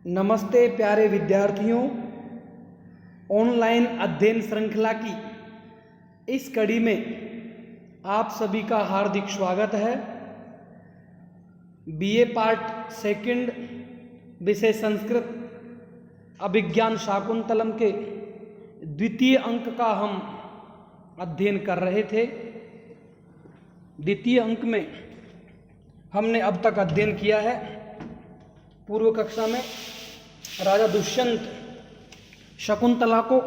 नमस्ते प्यारे विद्यार्थियों, ऑनलाइन अध्ययन श्रृंखला की इस कड़ी में आप सभी का हार्दिक स्वागत है। बीए पार्ट सेकंड विषय संस्कृत अभिज्ञान शाकुंतलम के द्वितीय अंक का हम अध्ययन कर रहे थे। द्वितीय अंक में हमने अब तक अध्ययन किया है पूर्व कक्षा में राजा दुष्यंत शकुंतला को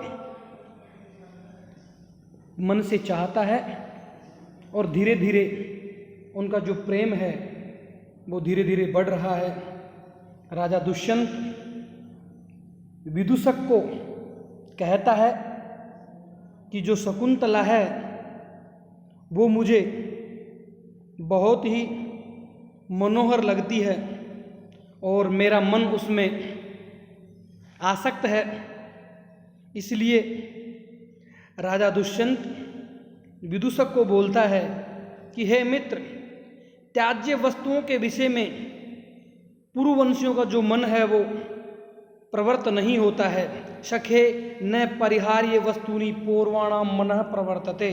मन से चाहता है और धीरे धीरे उनका जो प्रेम है वो धीरे धीरे बढ़ रहा है। राजा दुष्यंत विदूषक को कहता है कि जो शकुंतला है वो मुझे बहुत ही मनोहर लगती है और मेरा मन उसमें आसक्त है। इसलिए राजा दुष्यंत विदूषक को बोलता है कि हे मित्र, त्याज्य वस्तुओं के विषय में पूर्ववंशियों का जो मन है वो प्रवृत्त नहीं होता है। सखे न परिहार्य वस्तूनि पूर्वाणाम मनः प्रवर्तते।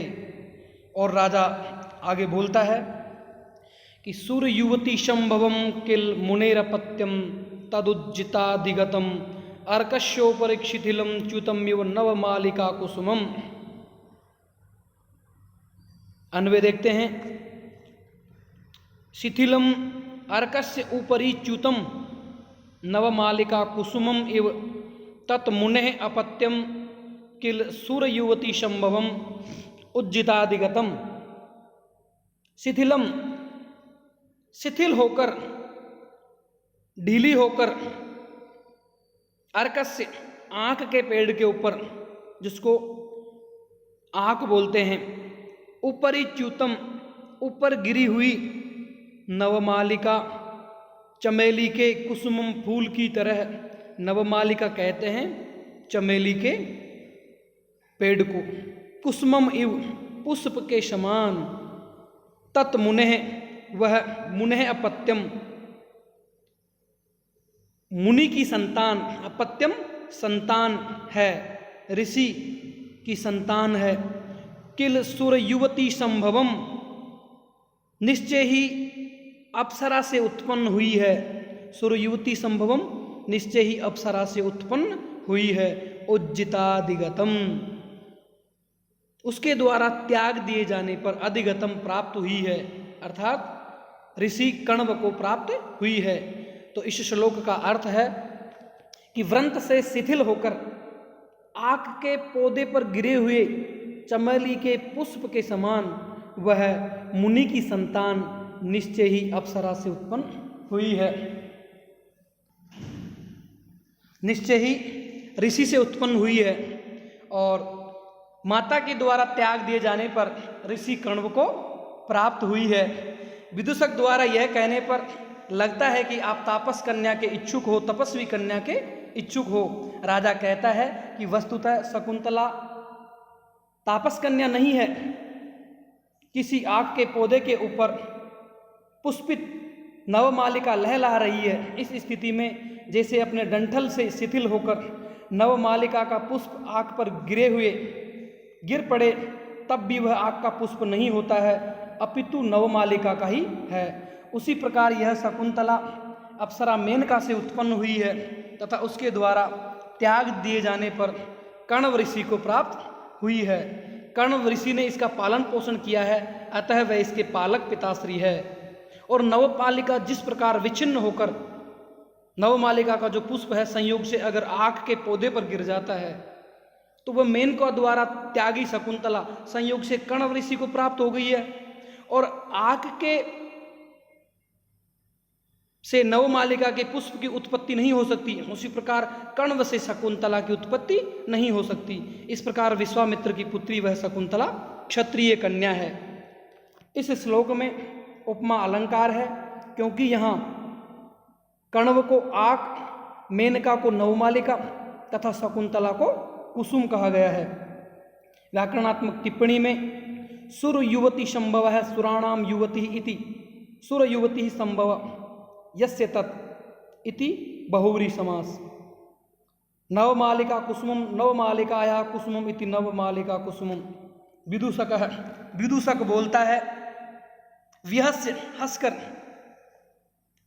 और राजा आगे बोलता है कि सुर युवती संभवम किल मुनेरपत्यम तदुज्जितादिगतम अर्कस्योपरिक्षिथिलम च्युतमिव नवमालिका कुसुमम। अन्वय देखते हैं। शिथिलम अर्कस्य उपरि च्युतम नवमालिका कुसुमम इव तत्मुनेः अपत्यम किल सुरयुवती संभवम उज्जितादिगतम। शिथिलम, शिथिल होकर, ढीली होकर, अर्कस्य, आंख के पेड़ के ऊपर, जिसको आंख बोलते हैं, ऊपरी च्युतम, ऊपर गिरी हुई, नवमालिका, चमेली के, कुसुमम, फूल की तरह। नवमालिका कहते हैं चमेली के पेड़ को। कुसुमम इव, पुष्प के समान। तत्मुनेः, वह मुनेः अपत्यम, मुनि की संतान, अपत्यम संतान है, ऋषि की संतान है। किल सुर युवती संभवम, निश्चय ही अप्सरा से उत्पन्न हुई है। सुर युवती संभवम, निश्चय ही अप्सरा से उत्पन्न हुई है। उज्जितादिगतम, उसके द्वारा त्याग दिए जाने पर अधिगतम प्राप्त हुई है, अर्थात ऋषि कण्व को प्राप्त हुई है। तो इस श्लोक का अर्थ है कि व्रंत से शिथिल होकर आक के पौधे पर गिरे हुए चमेली के पुष्प के समान वह मुनि की संतान निश्चय ही अप्सरा से उत्पन्न हुई है, निश्चय ही ऋषि से उत्पन्न हुई है। और माता के द्वारा त्याग दिए जाने पर ऋषि कण्व को प्राप्त हुई है। विदूषक द्वारा यह कहने पर लगता है कि आप तापस कन्या के इच्छुक हो, तपस्वी कन्या के इच्छुक हो। राजा कहता है कि वस्तुतः शकुंतला तापस कन्या नहीं है। किसी आक के पौधे के ऊपर पुष्पित नवमालिका लहला रही है। इस स्थिति में जैसे अपने डंठल से शिथिल होकर नवमालिका का पुष्प आक पर गिर पड़े, तब भी वह आक का पुष्प नहीं होता है, अपितु नवमालिका का ही है। उसी प्रकार यह शकुंतला अप्सरा मेनका से उत्पन्न हुई है तथा उसके द्वारा त्याग दिए जाने पर कण्व ऋषि को प्राप्त हुई है। कण्व ऋषि ने इसका पालन पोषण किया है, अतः वह इसके पालक पिताश्री है। और नवमालिका जिस प्रकार विच्छिन्न होकर, नवमालिका का जो पुष्प है संयोग से अगर आक के पौधे पर गिर जाता है तो वह मेनका द्वारा त्यागी शकुंतला संयोग से कण्व ऋषि को प्राप्त हो गई है। और आक के से नवमालिका के पुष्प की उत्पत्ति नहीं हो सकती, उसी प्रकार कण्व से शकुंतला की उत्पत्ति नहीं हो सकती। इस प्रकार विश्वामित्र की पुत्री वह शकुंतला क्षत्रिय कन्या है। इस श्लोक में उपमा अलंकार है, क्योंकि यहाँ कण्व को आक, मेनका को नवमालिका तथा शकुंतला को कुसुम कहा गया है। व्याकरणात्मक टिप्पणी में सुर युवती संभव है, सुराणाम युवती इति सुर युवती संभव यस्य तत् इति बहुव्रीहि समास। नवमालिका कुसुमम नवमालिकाया कुसुमम इति नवमालिका कुसुमम। विदूषकः, विदूषक बोलता है, विहस्य हंसकर,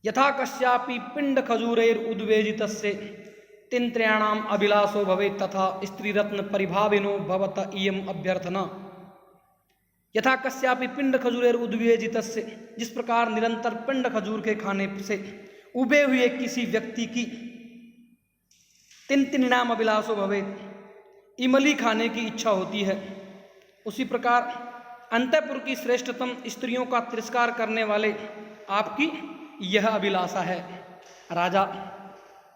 यथा कस्यापि पिंड खजूरैर उद्वेजितस्य तिन्त्रयाणाम अभिलाषो भवेत् तथा स्त्रीरत्न परिभाविनो भवत इयम अभ्यर्थना। यथा कस्यापि पिंड खजूरैर उद्वेजितस्य, जिस प्रकार निरंतर पिंड खजूर के खाने से उबे हुए किसी व्यक्ति की तिन्त्रिणाम अभिलाषो भवेत्, इमली खाने की इच्छा होती है, उसी प्रकार अंतःपुर की श्रेष्ठतम स्त्रियों का तिरस्कार करने वाले आपकी यह अभिलाषा है। राजा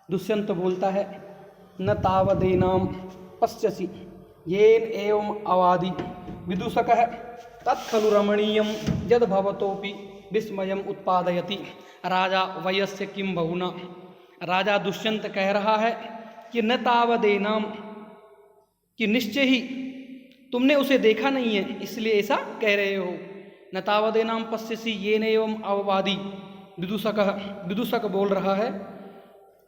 दुष्यंत बोलता है, न तावदेनाम पश्यसि येन एवं अवादि। विदूषकः, तत्खलु रमणीयं यद भवतोपि विस्मयम् उत्पादयति। राजा वयस्य किं बहुना। राजा दुष्यंत कह रहा है कि न तावदेनाम, कि निश्चय ही तुमने उसे देखा नहीं है इसलिए ऐसा कह रहे हो। न तावदेनाम पश्यसि येन एवं अववादी। विदूषक बोल रहा है,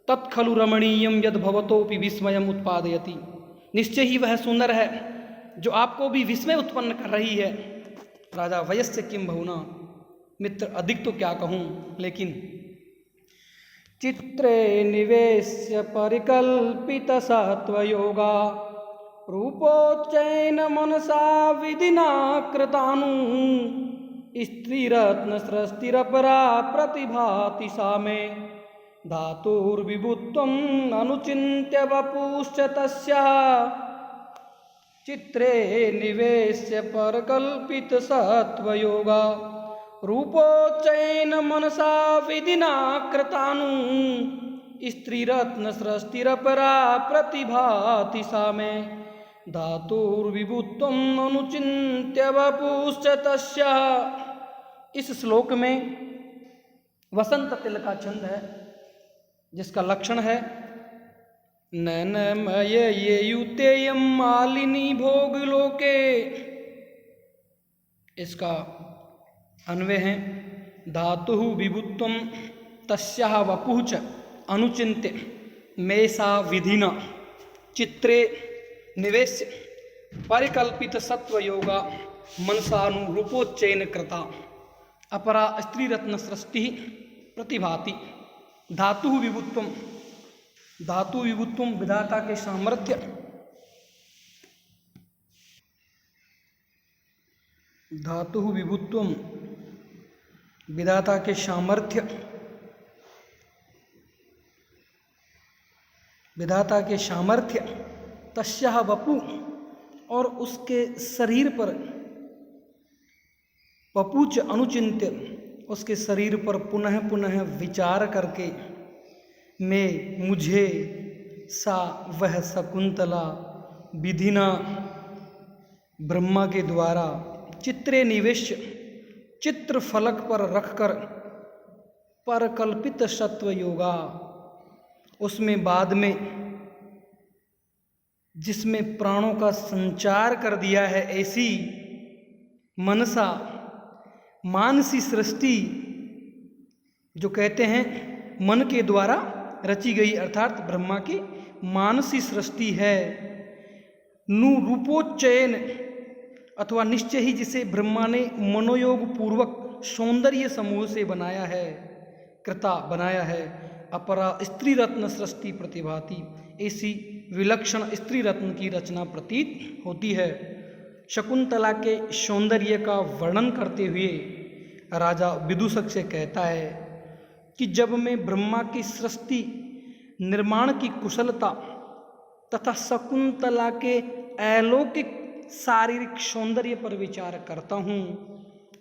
तत्खलु रमणीयम यद भवतोपि विस्मयम उत्पादयति, निश्चय ही वह सुंदर है जो आपको भी विस्मय उत्पन्न कर रही है। राजा वयस्य किम बहुना, मित्र अधिक तो क्या कहूँ, लेकिन चित्रे निवेश्य परिकल्पित सत्वयोगा रूपोच्चैन मनसा विधिना कृतानु स्त्रीरत्न सृष्टिरपरा प्रतिभाति सा मे धातुर्विभुत्वम् अनुचिन्त्य वपुश्च तस्याः चित्रे निवेश्य परकल्पित सत्वयोगा रूपोच्चैन मनसा विधिना कृतानु स्त्रीरत्न सृष्टिरपरा प्रतिभाति सा मे धातुर्विभुत्वम् अनुचिन्त्य वपुश्च तस्याः। इस श्लोक में वसंत तिल का छंद है, जिसका लक्षण है नैनमय ये युतेयम मालिनी भोग लोके। इसका अन्वय है धातु विभुत्वम तस्याः वपुः च अनुचिन्त्य मेषा विधिना चित्रे निवेश परिकल्पित सत्वयोगा मनसानुरूपोच्चैन कृता अपरा स्त्रीरत्न सृष्टि प्रतिभाति। धातु विभुत्वम, धातु विभुत्वम विधाता के सामर्थ्य, धातु विभुत्वम विधाता के सामर्थ्य, विधाता के सामर्थ्य तस्याः वपु, और उसके शरीर पर वपुच अनुचिन्त्य, उसके शरीर पर पुनः पुनः विचार करके मैं मुझे सा वह शकुंतला विधिना ब्रह्मा के द्वारा चित्रे निवेश चित्र फलक पर रखकर परकल्पित सत्व योगा, उसमें बाद में जिसमें प्राणों का संचार कर दिया है, ऐसी मनसा मानसी सृष्टि, जो कहते हैं मन के द्वारा रची गई अर्थात ब्रह्मा की मानसी सृष्टि है। नु रूपोच्चयन अथवा निश्चय ही जिसे ब्रह्मा ने मनोयोग पूर्वक सौंदर्य समूह से बनाया है, कृता बनाया है, अपरा स्त्री रत्न सृष्टि प्रतिभाति, ऐसी विलक्षण स्त्री रत्न की रचना प्रतीत होती है। शकुंतला के सौंदर्य का वर्णन करते हुए राजा विदूषक से कहता है कि जब मैं ब्रह्मा की सृष्टि निर्माण की कुशलता तथा शकुंतला के अलौकिक शारीरिक सौंदर्य पर विचार करता हूँ,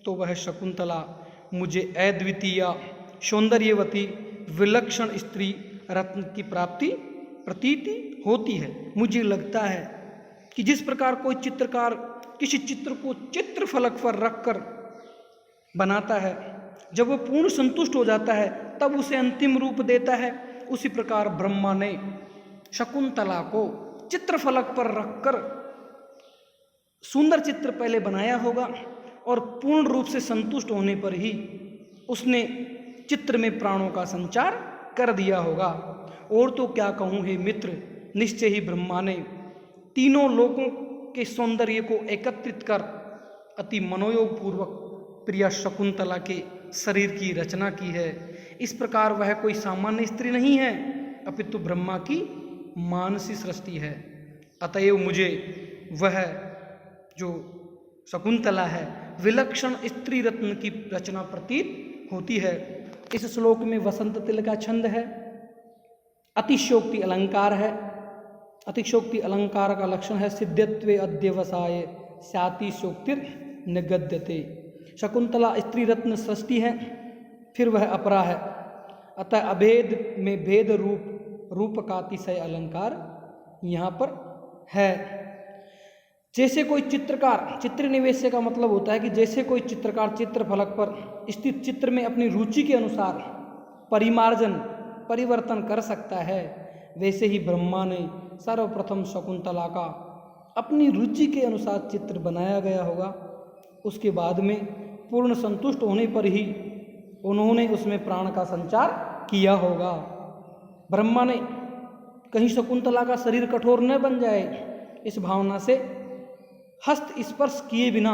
तो वह शकुंतला मुझे अद्वितीय सौंदर्यवती विलक्षण स्त्री रत्न की प्राप्ति प्रतीति होती है। मुझे लगता है कि जिस प्रकार कोई चित्रकार किसी चित्र को चित्र फलक पर रखकर बनाता है, जब वो पूर्ण संतुष्ट हो जाता है तब उसे अंतिम रूप देता है, उसी प्रकार ब्रह्मा ने शकुंतला को चित्र फलक पर रखकर सुंदर चित्र पहले बनाया होगा और पूर्ण रूप से संतुष्ट होने पर ही उसने चित्र में प्राणों का संचार कर दिया होगा। और तो क्या कहूँ हे मित्र, निश्चय ही ब्रह्मा ने तीनों लोकों के सौंदर्य को एकत्रित कर अति मनोयोग पूर्वक प्रिया शकुंतला के शरीर की रचना की है। इस प्रकार वह कोई सामान्य स्त्री नहीं है, अपितु ब्रह्मा की मानसी सृष्टि है। अतएव मुझे वह जो शकुंतला है विलक्षण स्त्री रत्न की रचना प्रतीत होती है। इस श्लोक में वसंत तिल का छंद है, अतिशयोक्ति अलंकार है। अतिशयोक्ति अलंकार का लक्षण है सिद्ध्यत्वे अध्यवसाय स्यातिशयोक्तिर निगद्यते। शकुंतला स्त्री रत्न सृष्टि है, फिर वह अपरा है, अतः अभेद में भेद रूप का अतिशय अलंकार यहाँ पर है। जैसे कोई चित्रकार, चित्र निवेश का मतलब होता है कि जैसे कोई चित्रकार चित्र फलक पर स्थित चित्र में अपनी रुचि के अनुसार परिवर्तन कर सकता है, वैसे ही ब्रह्मा ने सर्वप्रथम शकुंतला का अपनी रुचि के अनुसार चित्र बनाया गया होगा। उसके बाद में पूर्ण संतुष्ट होने पर ही उन्होंने उसमें प्राण का संचार किया होगा। ब्रह्मा ने कहीं शकुंतला का शरीर कठोर न बन जाए, इस भावना से हस्त स्पर्श किए बिना,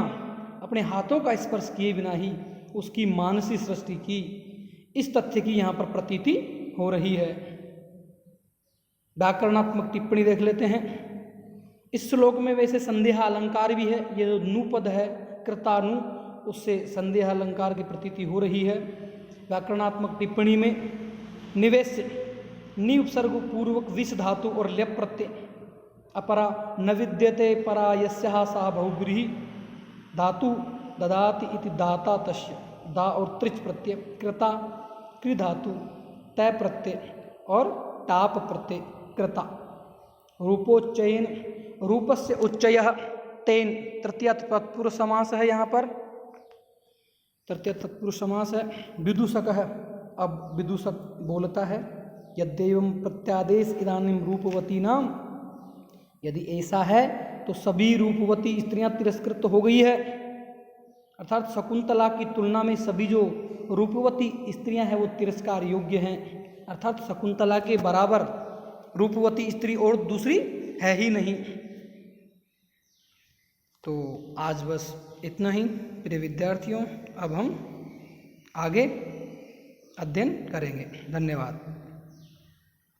अपने हाथों का स्पर्श किए बिना ही उसकी मानसी सृष्टि की, इस तथ्य की यहाँ पर प्रतीति हो रही है। व्याकरणात्मक टिप्पणी देख लेते हैं। इस श्लोक में वैसे संदेह अलंकार भी है, ये जो नु पद है कृतानु, उससे संदेह अलंकार की प्रतीति हो रही है। व्याकरणात्मक टिप्पणी में निवेश नि उपसर्ग पूर्वक विष धातु और ल्यप प्रत्यय, अपरा न विद्यते परा यस्याः सा बहुब्रीहि धातु ददाति इति दाता तस्य, दा और त्रिच प्रत्यय, कृता कृ धातु तय प्रत्यय और टाप प्रत्यय कृता। रूपोच्चयन रूपस्य उच्चयः तेन, तृतीय तत्पुरुष समास है, यहाँ पर तृतीय तत्पुरुष समास है। विदूषक है, अब विदूषक बोलता है यद्येवं प्रत्यादेश इदानीं रूपवती नाम, यदि ऐसा है तो सभी रूपवती स्त्रियां तिरस्कृत हो गई है, अर्थात शकुंतला की तुलना में सभी जो रूपवती स्त्रियां हैं वो तिरस्कार योग्य हैं, अर्थात शकुंतला के बराबर रूपवती स्त्री और दूसरी है ही नहीं। तो आज बस इतना ही प्रिय विद्यार्थियों, अब हम आगे अध्ययन करेंगे। धन्यवाद।